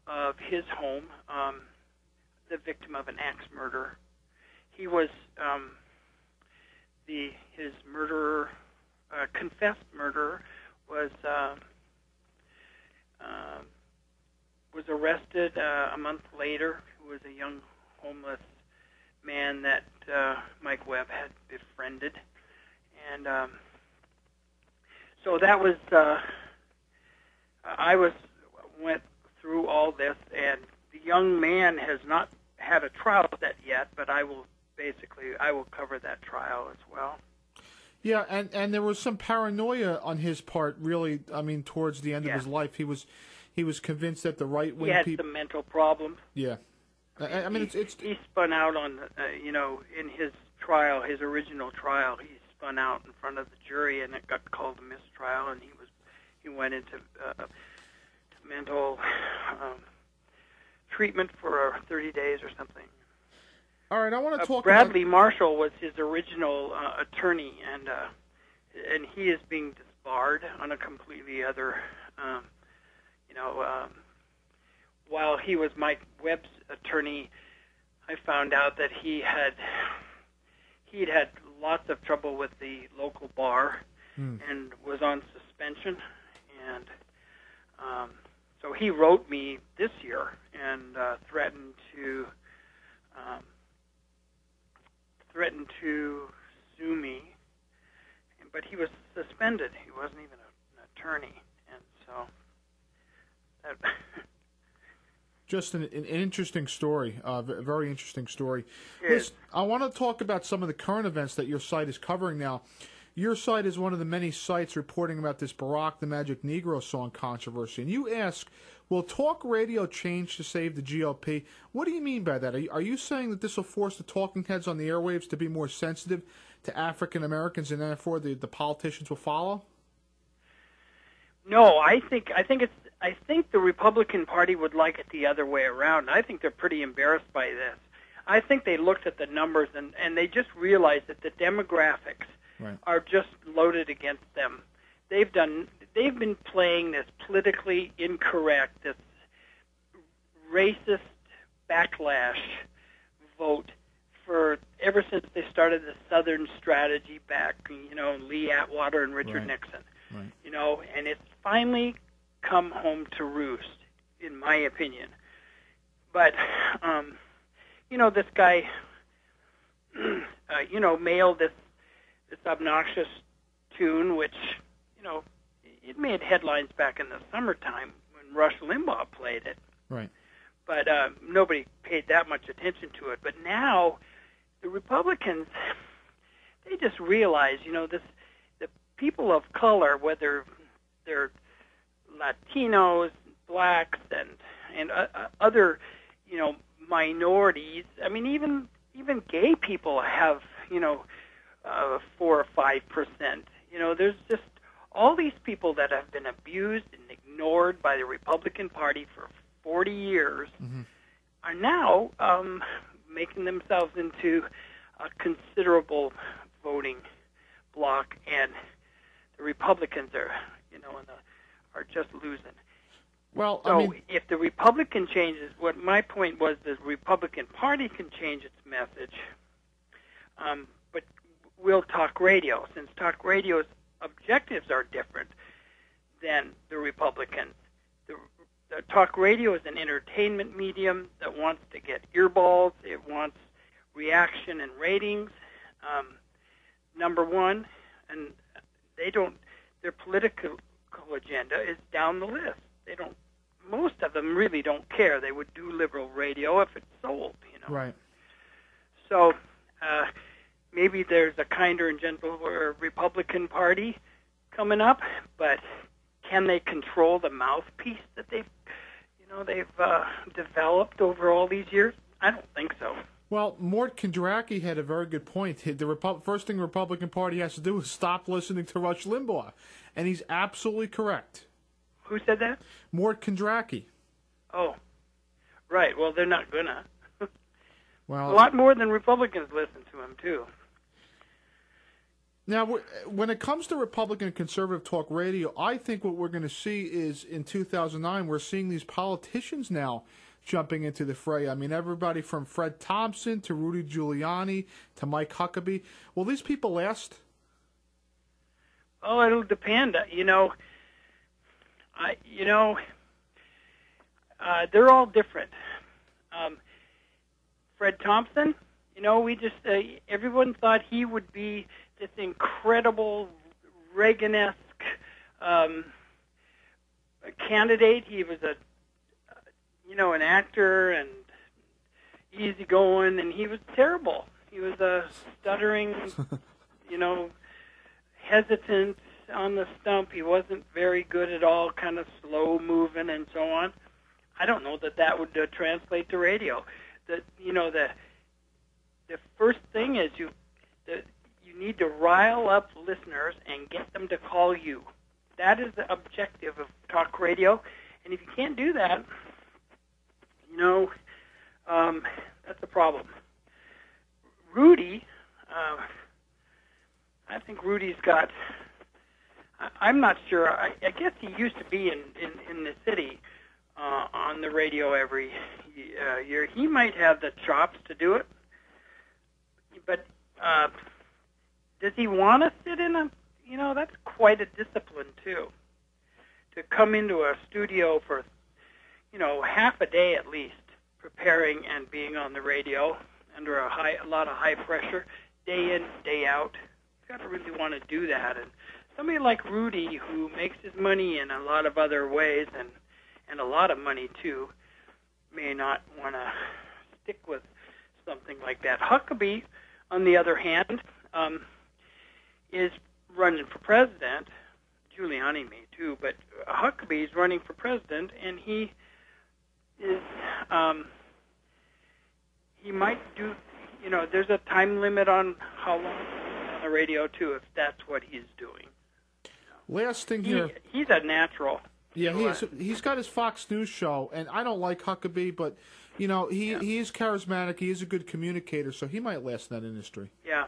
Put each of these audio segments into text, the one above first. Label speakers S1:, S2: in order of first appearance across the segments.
S1: of his home, the victim of an axe murder. He was his murderer, confessed murderer, was arrested a month later. Who was a young homeless man that Mike Webb had befriended, and so that was went through all this, and the young man has not had a trial set yet, but I will cover that trial as well.
S2: Yeah, and there was some paranoia on his part, really. I mean, towards the end of his life, he was convinced that the right wing people.
S1: He had some mental problems.
S2: Yeah, I mean, it's
S1: he spun out on in his trial, his original trial, he spun out in front of the jury, and it got called a mistrial, and he went into mental treatment for 30 days or something.
S2: All right, I want to talk.
S1: Bradley Marshall was his original attorney, and he is being disbarred on a completely other. While he was Mike Webb's attorney, I found out that he'd had lots of trouble with the local bar and was on suspension, and so he wrote me this year and threatened to sue me, but he was suspended. He wasn't even an attorney, and so that.
S2: Just an interesting story, a very interesting story.
S1: Yes.
S2: Listen, I want to talk about some of the current events that your site is covering now. Your site is one of the many sites reporting about this Barack the Magic Negro song controversy. And you ask, will talk radio change to save the GOP? What do you mean by that? Are you saying that this will force the talking heads on the airwaves to be more sensitive to African Americans, and therefore the politicians will follow?
S1: No, I think the Republican Party would like it the other way around. I think they're pretty embarrassed by this. I think they looked at the numbers and they just realized that the demographics are just loaded against them. They've been playing this politically incorrect, this racist backlash vote for ever since they started the Southern strategy back, Lee Atwater and Richard Nixon. Right. And it's finally come home to roost, in my opinion. But, this guy, mailed this obnoxious tune, which, it made headlines back in the summertime when Rush Limbaugh played it.
S2: Right.
S1: But nobody paid that much attention to it. But now the Republicans, they just realize, the people of color, whether they're Latinos, blacks, and other, minorities. I mean, even gay people have, 4 or 5%. There's just all these people that have been abused and ignored by the Republican Party for 40 years are now making themselves into a considerable voting bloc, and the Republicans are, are just losing.
S2: Well,
S1: so if the Republican changes, what my point was, the Republican Party can change its message, but will talk radio, since talk radio's objectives are different than the Republicans. The talk radio is an entertainment medium that wants to get earballs. It wants reaction and ratings. Number one, and their political agenda is down the list. Most of them really don't care. They would do liberal radio if it's sold,
S2: Right.
S1: So maybe there's a kinder and gentler Republican Party coming up, but can they control the mouthpiece that they've developed over all these years? I don't think so.
S2: Well, Mort Kondracki had a very good point. The first thing the Republican Party has to do is stop listening to Rush Limbaugh, and he's absolutely correct.
S1: Who said that?
S2: Mort Kondracki.
S1: Oh, right. Well, they're not gonna.
S2: Well,
S1: a lot more than Republicans listen to him too.
S2: Now, when it comes to Republican and conservative talk radio, I think what we're going to see is in 2009, we're seeing these politicians now jumping into the fray. I mean, everybody from Fred Thompson to Rudy Giuliani to Mike Huckabee. Will these people last?
S1: Oh, it'll depend. They're all different. Fred Thompson, everyone thought he would be this incredible Reagan-esque candidate. He was an actor and easygoing, and he was terrible. He was a stuttering, hesitant on the stump. He wasn't very good at all, kind of slow moving and so on. I don't know that would translate to radio. The first thing is you need to rile up listeners and get them to call you. That is the objective of talk radio. And if you can't do that, that's a problem. Rudy, I think Rudy's got, I'm not sure, I guess he used to be in the city on the radio every year. He might have the chops to do it, but does he want to sit in that's quite a discipline too, to come into a studio for, half a day at least, preparing and being on the radio under a lot of high pressure, day in, day out. You've got to really want to do that. And somebody like Rudy, who makes his money in a lot of other ways, and a lot of money too, may not want to stick with something like that. Huckabee, on the other hand, is running for president. Giuliani may too, but Huckabee is running for president, and he is he might do, there's a time limit on how long he's on the radio too, if that's what he's doing.
S2: Last thing here.
S1: He's a natural.
S2: Yeah, he's got his Fox News show, and I don't like Huckabee, but, he is charismatic, he is a good communicator, so he might last in that industry.
S1: Yeah.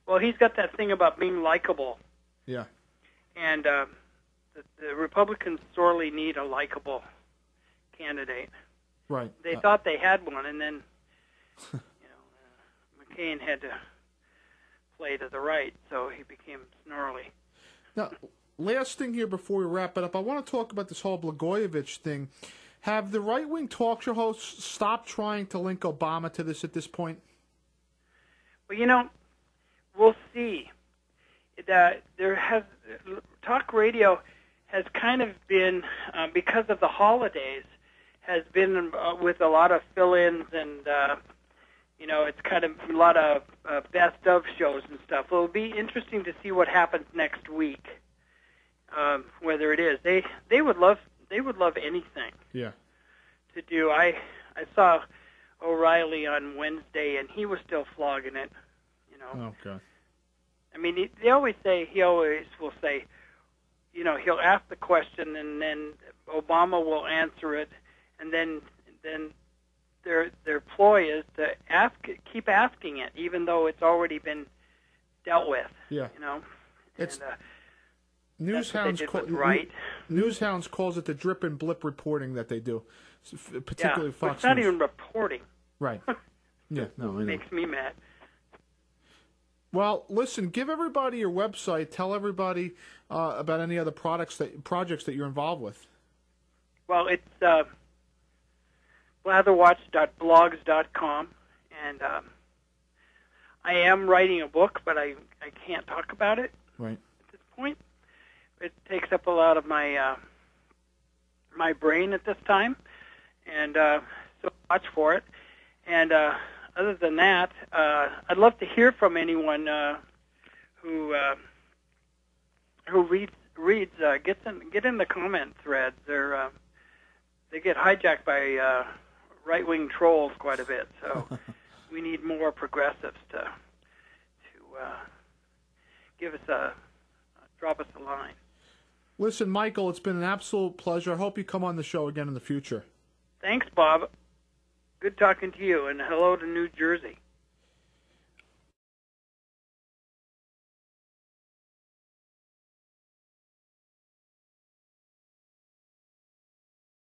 S1: Well, he's got that thing about being likable.
S2: Yeah.
S1: And the Republicans sorely need a likable candidate.
S2: Right.
S1: They thought they had one, and then, McCain had to play to the right, so he became snarly.
S2: Now, last thing here before we wrap it up, I want to talk about this whole Blagojevich thing. Have the right-wing talk show hosts stopped trying to link Obama to this at this point?
S1: Well, we'll see. Talk radio has kind of been, because of the holidays, has been with a lot of fill-ins and, it's kind of a lot of best-of shows and stuff. Well, it'll be interesting to see what happens next week, whether it is. They would love anything.
S2: Yeah.
S1: To do. I saw O'Reilly on Wednesday, and he was still flogging it.
S2: Oh God.
S1: I mean, he always will say, he'll ask the question, and then Obama will answer it, and then their ploy is to keep asking it, even though it's already been dealt with.
S2: Yeah. It's Newshounds Newshounds calls it the drip and blip reporting that they do, particularly Fox News.
S1: It's not even reporting.
S2: Right. Yeah. No, I know.
S1: Makes me mad.
S2: Well, listen, give everybody your website. Tell everybody about any other projects that you're involved with.
S1: Well, it's blatherwatch.blogs.com, and I am writing a book, but I can't talk about it
S2: right
S1: at this point. It takes up a lot of my my brain at this time, and so watch for it. And other than that, I'd love to hear from anyone who reads. Get in the comment threads. They get hijacked by right-wing trolls quite a bit. So we need more progressives to give us drop us a line.
S2: Listen, Michael, it's been an absolute pleasure. I hope you come on the show again in the future.
S1: Thanks, Bob. Good talking to you, and hello to New Jersey.